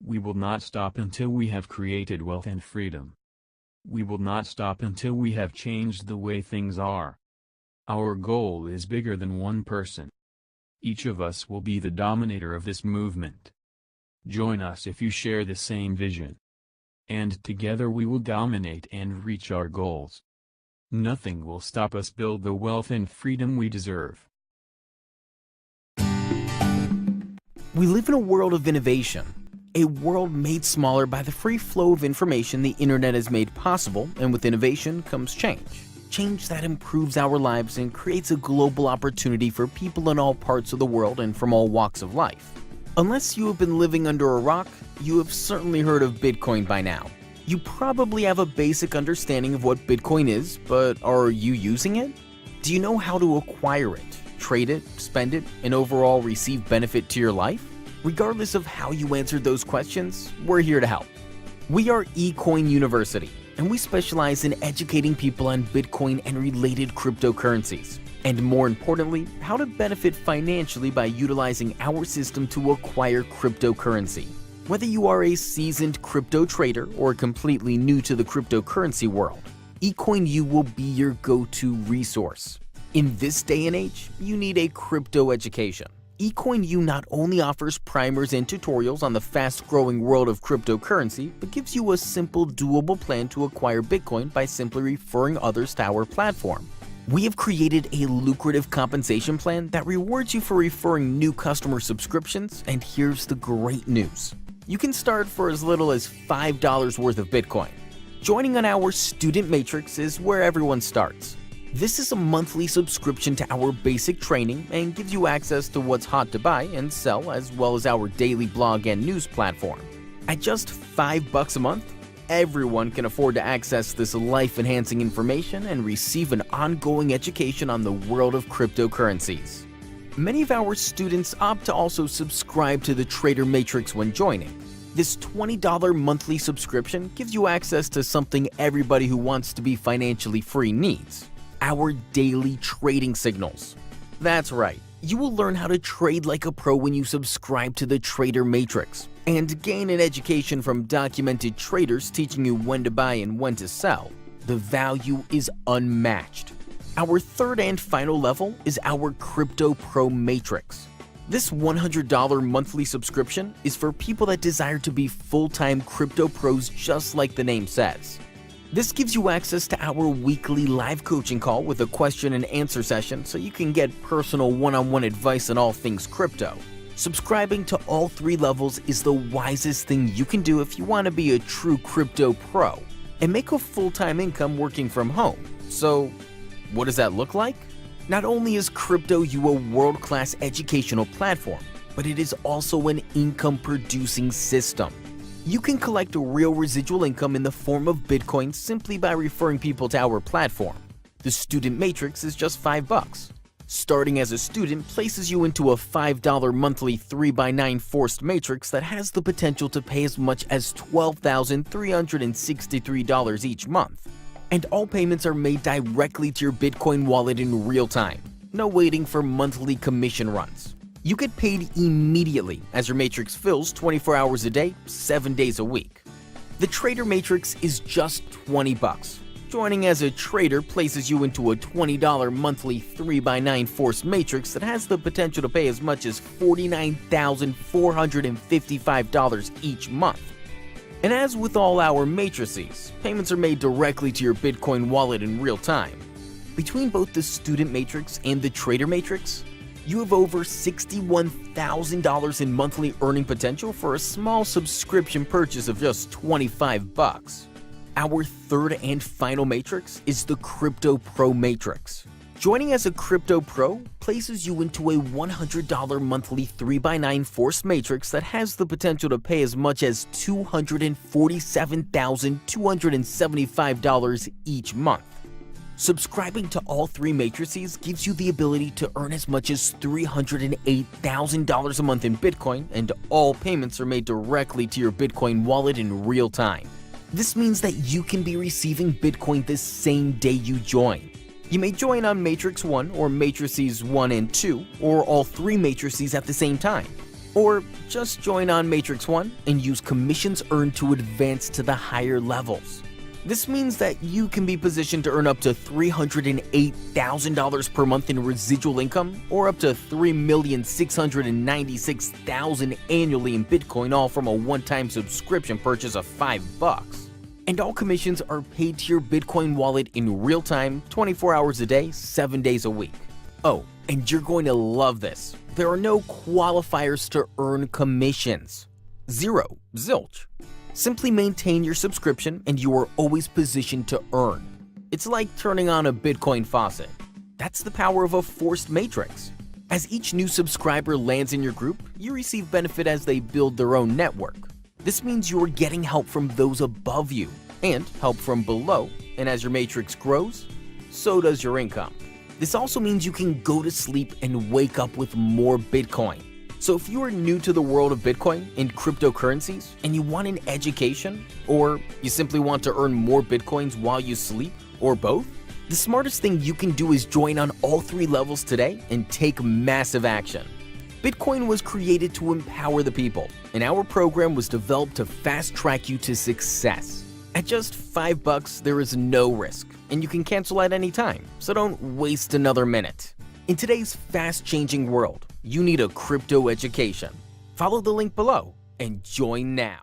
We will not stop until we have created wealth and freedom. We will not stop until we have changed the way things are. Our goal is bigger than one person. Each of us will be the dominator of this movement. Join us if you share the same vision. And together we will dominate and reach our goals. Nothing will stop us build the wealth and freedom we deserve. We live in a world of innovation, a world made smaller by the free flow of information the internet has made possible, and with innovation comes change. Change that improves our lives and creates a global opportunity for people in all parts of the world and from all walks of life. Unless you have been living under a rock, you have certainly heard of Bitcoin by now. You probably have a basic understanding of what Bitcoin is, but are you using it? Do you know how to acquire it, trade it, spend it, and overall receive benefit to your life? Regardless of how you answered those questions, we're here to help. We are Ecoin University, and we specialize in educating people on Bitcoin and related cryptocurrencies, and more importantly, how to benefit financially by utilizing our system to acquire cryptocurrency. Whether you are a seasoned crypto trader or completely new to the cryptocurrency world, Ecoin U will be your go-to resource. In this day and age, you need a crypto education. Ecoin U not only offers primers and tutorials on the fast-growing world of cryptocurrency, but gives you a simple, doable plan to acquire Bitcoin by simply referring others to our platform. We have created a lucrative compensation plan that rewards you for referring new customer subscriptions, and here's the great news. You can start for as little as $5 worth of Bitcoin. Joining on our Student Matrix is where everyone starts. This is a monthly subscription to our basic training and gives you access to what's hot to buy and sell, as well as our daily blog and news platform. At just $5 a month, everyone can afford to access this life-enhancing information and receive an ongoing education on the world of cryptocurrencies. Many of our students opt to also subscribe to the Trader Matrix when joining. This $20 monthly subscription gives you access to something everybody who wants to be financially free needs: our daily trading signals. That's right, you will learn how to trade like a pro when you subscribe to the Trader Matrix, and gain an education from documented traders teaching you when to buy and when to sell. The value is unmatched. Our third and final level is our Crypto Pro Matrix. This $100 monthly subscription is for people that desire to be full-time crypto pros, just like the name says. This gives you access to our weekly live coaching call with a question and answer session, so you can get personal one-on-one advice on all things crypto. Subscribing to all three levels is the wisest thing you can do if you want to be a true crypto pro and make a full-time income working from home. So, what does that look like? Not only is Crypto U a world-class educational platform, but it is also an income-producing system. You can collect a real residual income in the form of Bitcoin simply by referring people to our platform. The Student Matrix is just $5. Starting as a student places you into a $5 monthly 3x9 forced matrix that has the potential to pay as much as $12,363 each month. And all payments are made directly to your Bitcoin wallet in real time. No waiting for monthly commission runs. You get paid immediately as your matrix fills 24 hours a day, 7 days a week. The Trader Matrix is just $20. Joining as a trader places you into a $20 monthly 3x9 forced matrix that has the potential to pay as much as $49,455 each month. And as with all our matrices, payments are made directly to your Bitcoin wallet in real time. Between both the Student Matrix and the Trader Matrix, you have over $61,000 in monthly earning potential for a small subscription purchase of just $25. Our third and final matrix is the Crypto Pro Matrix. Joining as a Crypto Pro places you into a $100 monthly 3x9 forced matrix that has the potential to pay as much as $247,275 each month. Subscribing to all three matrices gives you the ability to earn as much as $308,000 a month in Bitcoin, and all payments are made directly to your Bitcoin wallet in real time. This means that you can be receiving Bitcoin the same day you join. You may join on Matrix 1 or Matrices 1 and 2, or all three matrices at the same time. Or just join on Matrix 1 and use commissions earned to advance to the higher levels. This means that you can be positioned to earn up to $308,000 per month in residual income or up to $3,696,000 annually in Bitcoin, all from a one-time subscription purchase of $5. And all commissions are paid to your Bitcoin wallet in real time, 24 hours a day, 7 days a week. Oh, and you're going to love this. There are no qualifiers to earn commissions. Zero, zilch. Simply maintain your subscription and you are always positioned to earn. It's like turning on a Bitcoin faucet. That's the power of a forced matrix. As each new subscriber lands in your group, you receive benefit as they build their own network. This means you're getting help from those above you and help from below, and as your matrix grows, so does your income. This also means you can go to sleep and wake up with more Bitcoin. So if you are new to the world of Bitcoin and cryptocurrencies and you want an education, or you simply want to earn more Bitcoins while you sleep, or both, the smartest thing you can do is join on all 3 levels today and take massive action. Bitcoin was created to empower the people, and our program was developed to fast-track you to success. At just $5, there is no risk, and you can cancel at any time, so don't waste another minute. In today's fast-changing world, you need a crypto education. Follow the link below and join now.